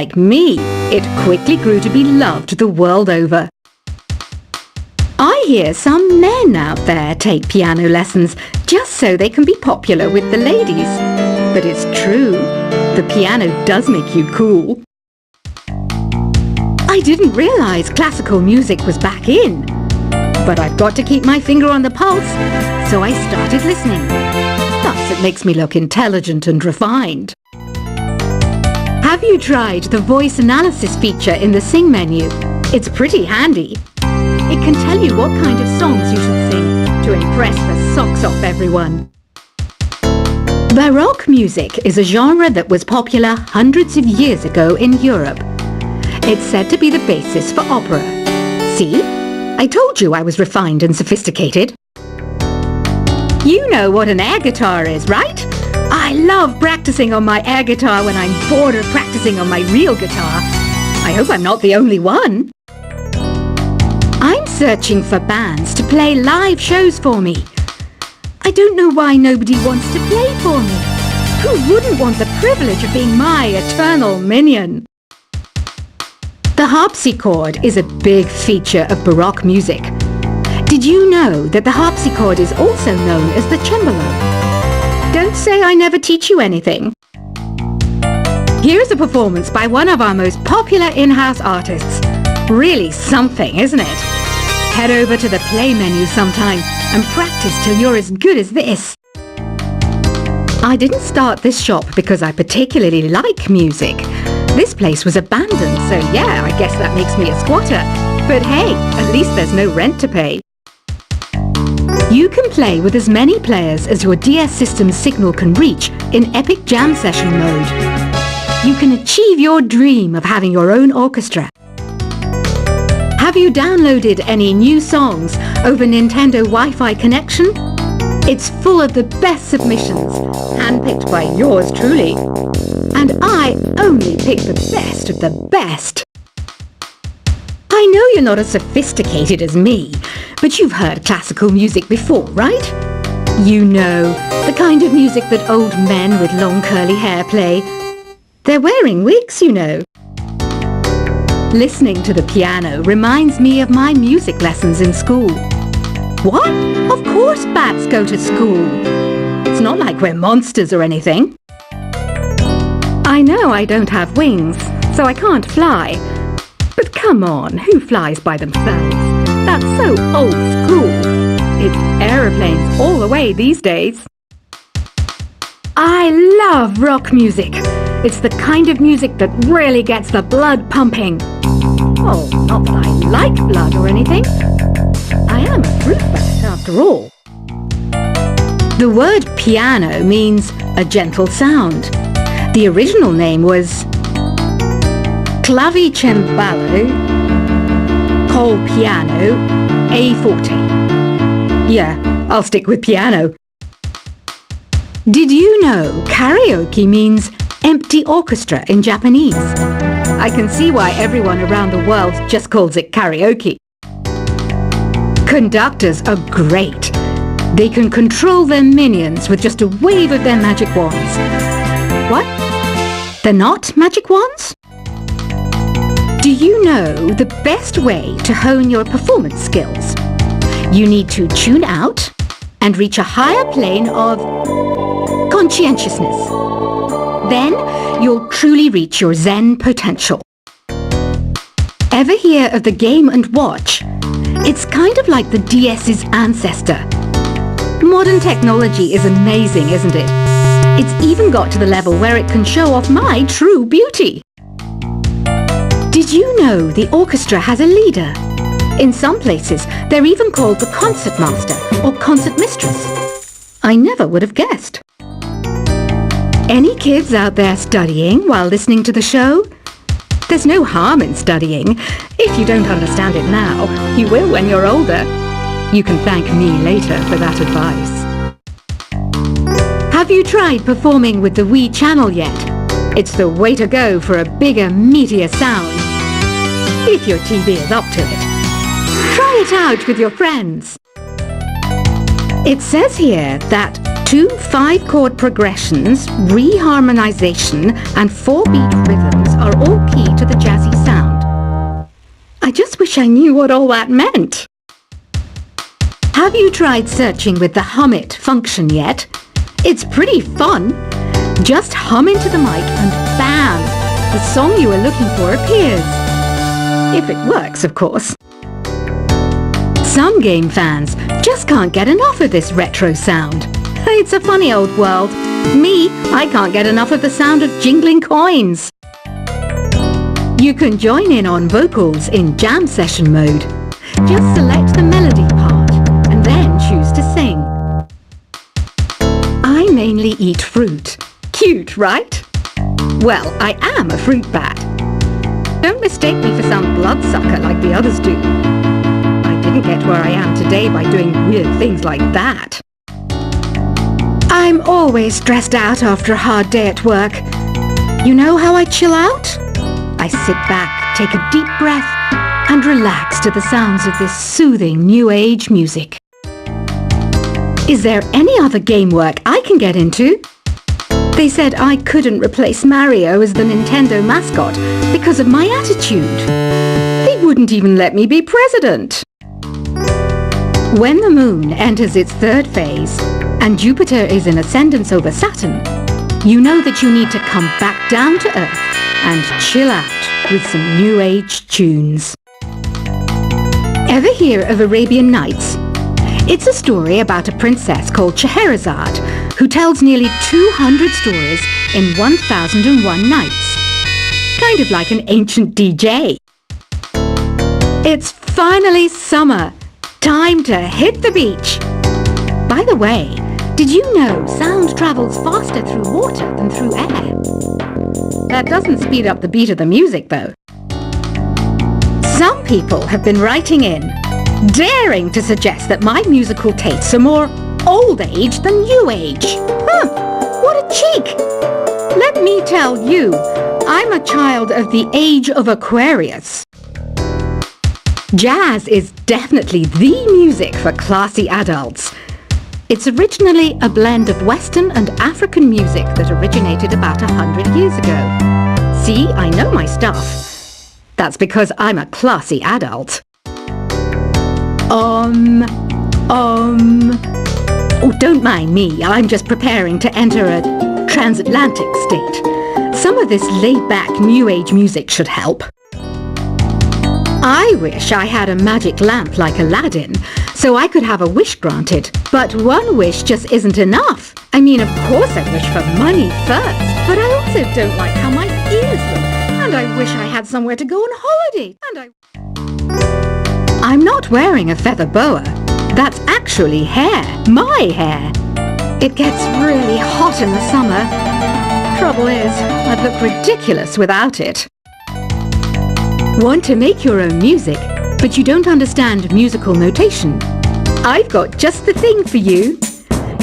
Like me, it quickly grew to be loved the world over. I hear some men out there take piano lessons just so they can be popular with the ladies. But it's true, the piano does make you cool. I didn't realize classical music was back in. But I've got to keep my finger on the pulse, so I started listening. Thus, it makes me look intelligent and refined. Have you tried the voice analysis feature in the Sing menu? It's pretty handy. It can tell you what kind of songs you should sing to impress the socks off everyone. Baroque music is a genre that was popular hundreds of years ago in Europe. It's said to be the basis for opera. See? I told you I was refined and sophisticated. You know what an air guitar is, right? I love practicing on my air guitar when I'm bored of practicing on my real guitar. I hope I'm not the only one. I'm searching for bands to play live shows for me. I don't know why nobody wants to play for me. Who wouldn't want the privilege of being my eternal minion? The harpsichord is a big feature of Baroque music. Did you know that the harpsichord is also known as the cembalo? Don't say I never teach you anything. Here's a performance by one of our most popular in-house artists. Really something, isn't it? Head over to the play menu sometime and practice till you're as good as this. I didn't start this shop because I particularly like music. This place was abandoned, so yeah, I guess that makes me a squatter. But hey, at least there's no rent to pay. You can play with as many players as your DS system's signal can reach in epic jam session mode. You can achieve your dream of having your own orchestra. Have you downloaded any new songs over Nintendo Wi-Fi connection? It's full of the best submissions, handpicked by yours truly. And I only pick the best of the best. I know you're not as sophisticated as me, but you've heard classical music before, right? You know, the kind of music that old men with long curly hair play. They're wearing wigs, you know. Listening to the piano reminds me of my music lessons in school. What? Of course bats go to school. It's not like we're monsters or anything. I know I don't have wings, so I can't fly. But come on, who flies by themselves? That's so old school. It's aeroplanes all the way these days. I love rock music. It's the kind of music that really gets the blood pumping. Oh, not that I like blood or anything. I am a fruit bat after all. The word piano means a gentle sound. The original name was clavicembalo col piano a forte. Yeah, I'll stick with piano. Did you know karaoke means empty orchestra in Japanese? I can see why everyone around the world just calls it karaoke. Conductors are great. They can control their minions with just a wave of their magic wands. What? They're not magic wands? Do you know the best way to hone your performance skills? You need to tune out and reach a higher plane of conscientiousness. Then you'll truly reach your Zen potential. Ever hear of the Game & Watch? It's kind of like the DS's ancestor. Modern technology is amazing, isn't it? It's even got to the level where it can show off my true beauty. Did you know the orchestra has a leader? In some places, they're even called the concertmaster or concertmistress. I never would have guessed. Any kids out there studying while listening to the show? There's no harm in studying. If you don't understand it now, you will when you're older. You can thank me later for that advice. Have you tried performing with the Wii channel yet? It's the way to go for a bigger, meatier sound. If your TV is up to it. Try it out with your friends. It says here that 2 5-chord progressions, reharmonization, and 4-beat rhythms are all wish I knew what all that meant. Have you tried searching with the Hum It function yet? It's pretty fun. Just hum into the mic and bam! The song you are looking for appears. If it works, of course. Some game fans just can't get enough of this retro sound. It's a funny old world. Me, I can't get enough of the sound of jingling coins. You can join in on vocals in jam session mode. Just select the melody part and then choose to sing. I mainly eat fruit. Cute, right? Well, I am a fruit bat. Don't mistake me for some bloodsucker like the others do. I didn't get where I am today by doing weird things like that. I'm always stressed out after a hard day at work. You know how I chill out? I sit back, take a deep breath, and relax to the sounds of this soothing new age music. Is there any other game work I can get into? They said I couldn't replace Mario as the Nintendo mascot because of my attitude. They wouldn't even let me be president. When the moon enters its third phase and Jupiter is in ascendance over Saturn, you know that you need to come back down to Earth and chill out with some new age tunes. Ever hear of Arabian Nights? It's a story about a princess called Scheherazade who tells nearly 200 stories in 1001 nights. Kind of like an ancient DJ. It's finally summer. Time to hit the beach. By the way, did you know sound travels faster through water than through air? That doesn't speed up the beat of the music, though. Some people have been writing in, daring to suggest that my musical tastes are more old age than new age. What a cheek! Let me tell you, I'm a child of the age of Aquarius. Jazz is definitely the music for classy adults. It's originally a blend of Western and African music that originated about 100 years ago. See, I know my stuff. That's because I'm a classy adult. Oh, don't mind me. I'm just preparing to enter a transatlantic state. Some of this laid-back New Age music should help. I wish I had a magic lamp like Aladdin, so I could have a wish granted. But one wish just isn't enough. I mean, of course I wish for money first, but I also don't like how my ears look. And I wish I had somewhere to go on holiday. I'm not wearing a feather boa. That's actually hair. My hair. It gets really hot in the summer. Trouble is, I'd look ridiculous without it. Want to make your own music, but you don't understand musical notation? I've got just the thing for you.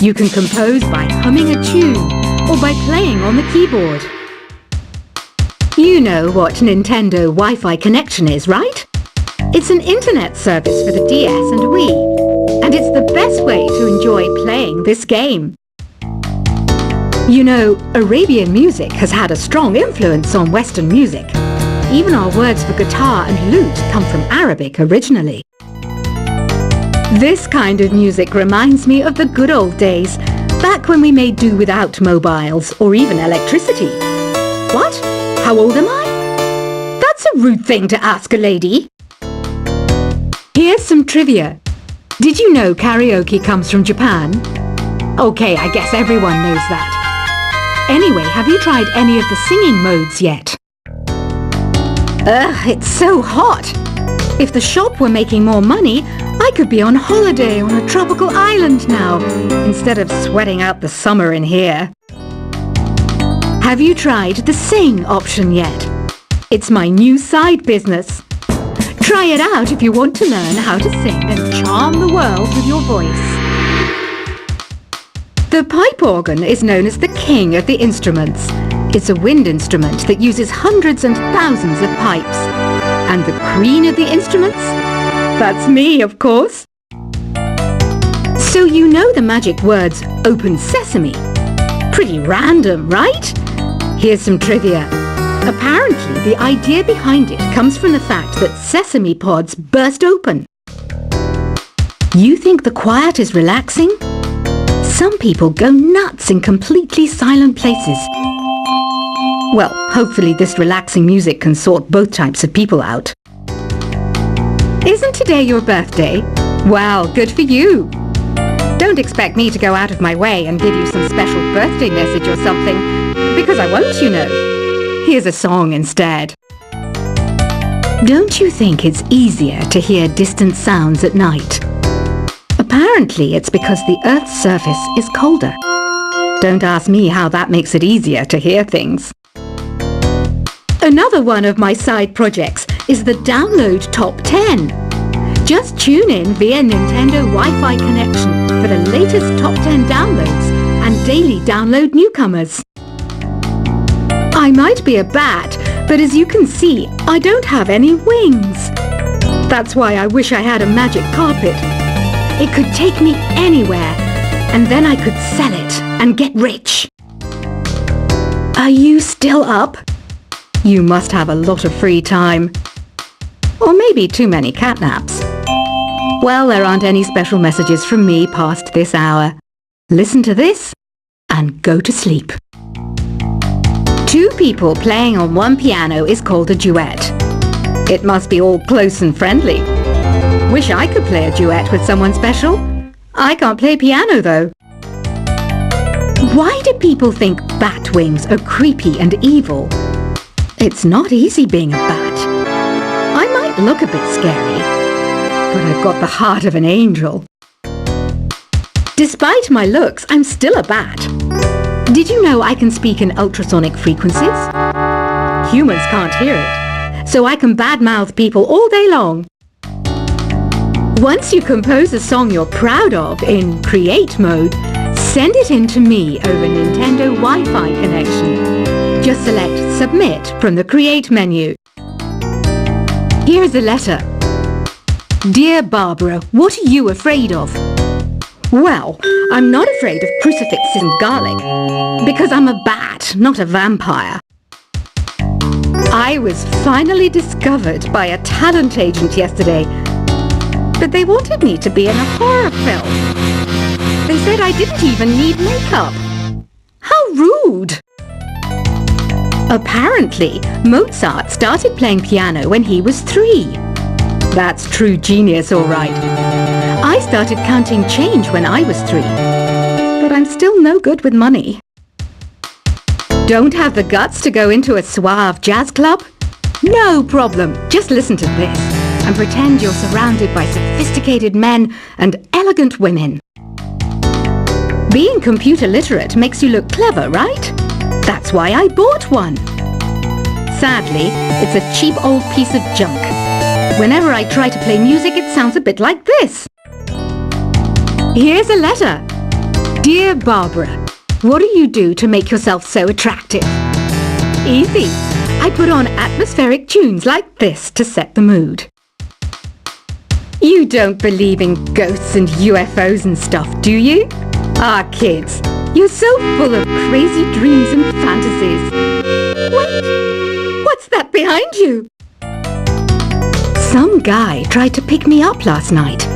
You can compose by humming a tune or by playing on the keyboard. You know what Nintendo Wi-Fi connection is, right? It's an internet service for the DS and Wii, and it's the best way to enjoy playing this game. You know, Arabian music has had a strong influence on Western music. Even our words for guitar and lute come from Arabic originally. This kind of music reminds me of the good old days, back when we made do without mobiles or even electricity. What? How old am I? That's a rude thing to ask a lady. Here's some trivia. Did you know karaoke comes from Japan? Okay, I guess everyone knows that. Anyway, have you tried any of the singing modes yet? Ugh, it's so hot. If the shop were making more money, I could be on holiday on a tropical island now, instead of sweating out the summer in here. Have you tried the sing option yet? It's my new side business. Try it out if you want to learn how to sing and charm the world with your voice. The pipe organ is known as the king of the instruments. It's a wind instrument that uses hundreds and thousands of pipes. And the queen of the instruments? That's me, of course. So you know the magic words "Open Sesame." Pretty random, right? Here's some trivia. Apparently, the idea behind it comes from the fact that sesame pods burst open. You think the quiet is relaxing? Some people go nuts in completely silent places. Well, hopefully this relaxing music can sort both types of people out. Isn't today your birthday? Wow, good for you! Don't expect me to go out of my way and give you some special birthday message or something, because I won't, you know. Here's a song instead. Don't you think it's easier to hear distant sounds at night? Apparently it's because the Earth's surface is colder. Don't ask me how that makes it easier to hear things. Another one of my side projects is the Download Top 10. Just tune in via Nintendo Wi-Fi connection for the latest Top 10 downloads and daily download newcomers. I might be a bat, but as you can see, I don't have any wings. That's why I wish I had a magic carpet. It could take me anywhere, and then I could sell it and get rich. Are you still up? You must have a lot of free time. Or maybe too many catnaps. Well, there aren't any special messages from me past this hour. Listen to this and go to sleep. Two people playing on one piano is called a duet. It must be all close and friendly. Wish I could play a duet with someone special. I can't play piano though. Why do people think bat wings are creepy and evil? It's not easy being a bat. I might look a bit scary, but I've got the heart of an angel. Despite my looks, I'm still a bat. Did you know I can speak in ultrasonic frequencies? Humans can't hear it, so I can badmouth people all day long. Once you compose a song you're proud of in Create mode, send it in to me over Nintendo Wi-Fi connection. Just select Submit from the Create menu. Here's a letter. Dear Barbara, what are you afraid of? Well, I'm not afraid of crucifixes and garlic, because I'm a bat, not a vampire. I was finally discovered by a talent agent yesterday, but they wanted me to be in a horror film. They said I didn't even need makeup. How rude! Apparently, Mozart started playing piano when he was 3. That's true genius, all right. I started counting change when I was 3, but I'm still no good with money. Don't have the guts to go into a suave jazz club? No problem, just listen to this and pretend you're surrounded by sophisticated men and elegant women. Being computer literate makes you look clever, right? That's why I bought one. Sadly, it's a cheap old piece of junk. Whenever I try to play music, it sounds a bit like this. Here's a letter. Dear Barbara, what do you do to make yourself so attractive? Easy. I put on atmospheric tunes like this to set the mood. You don't believe in ghosts and UFOs and stuff, do you? Ah, kids, you're so full of crazy dreams and fantasies. Wait, what's that behind you? Some guy tried to pick me up last night.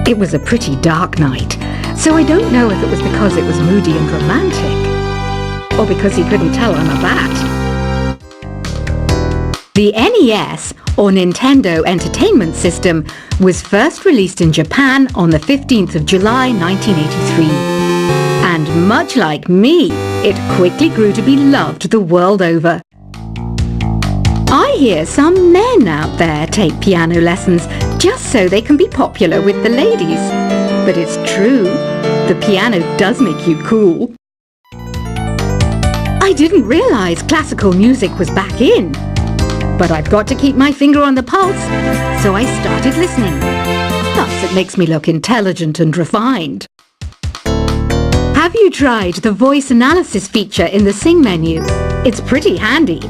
It was a pretty dark night, so I don't know if it was because it was moody and romantic, or because he couldn't tell I'm a bat. The NES, or Nintendo Entertainment System, was first released in Japan on the 15th of July 1983. And much like me, it quickly grew to be loved the world over. I hear some men out there take piano lessons just so they can be popular with the ladies. But it's true, the piano does make you cool. I didn't realize classical music was back in. But I've got to keep my finger on the pulse, so I started listening. Plus, it makes me look intelligent and refined. Have you tried the voice analysis feature in the Sing menu? It's pretty handy.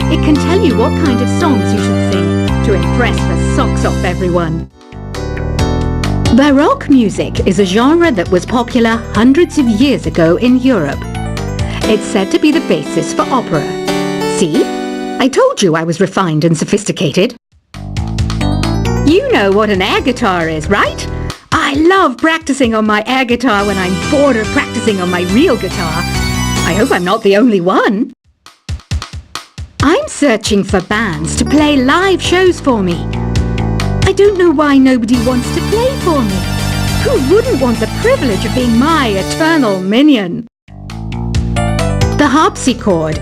It can tell you what kind of songs you should sing to impress the socks off everyone. Baroque music is a genre that was popular hundreds of years ago in Europe. It's said to be the basis for opera. See? I told you I was refined and sophisticated. You know what an air guitar is, right? I love practicing on my air guitar when I'm bored of practicing on my real guitar. I hope I'm not the only one. I'm searching for bands to play live shows for me. I don't know why nobody wants to play for me. Who wouldn't want the privilege of being my eternal minion? The harpsichord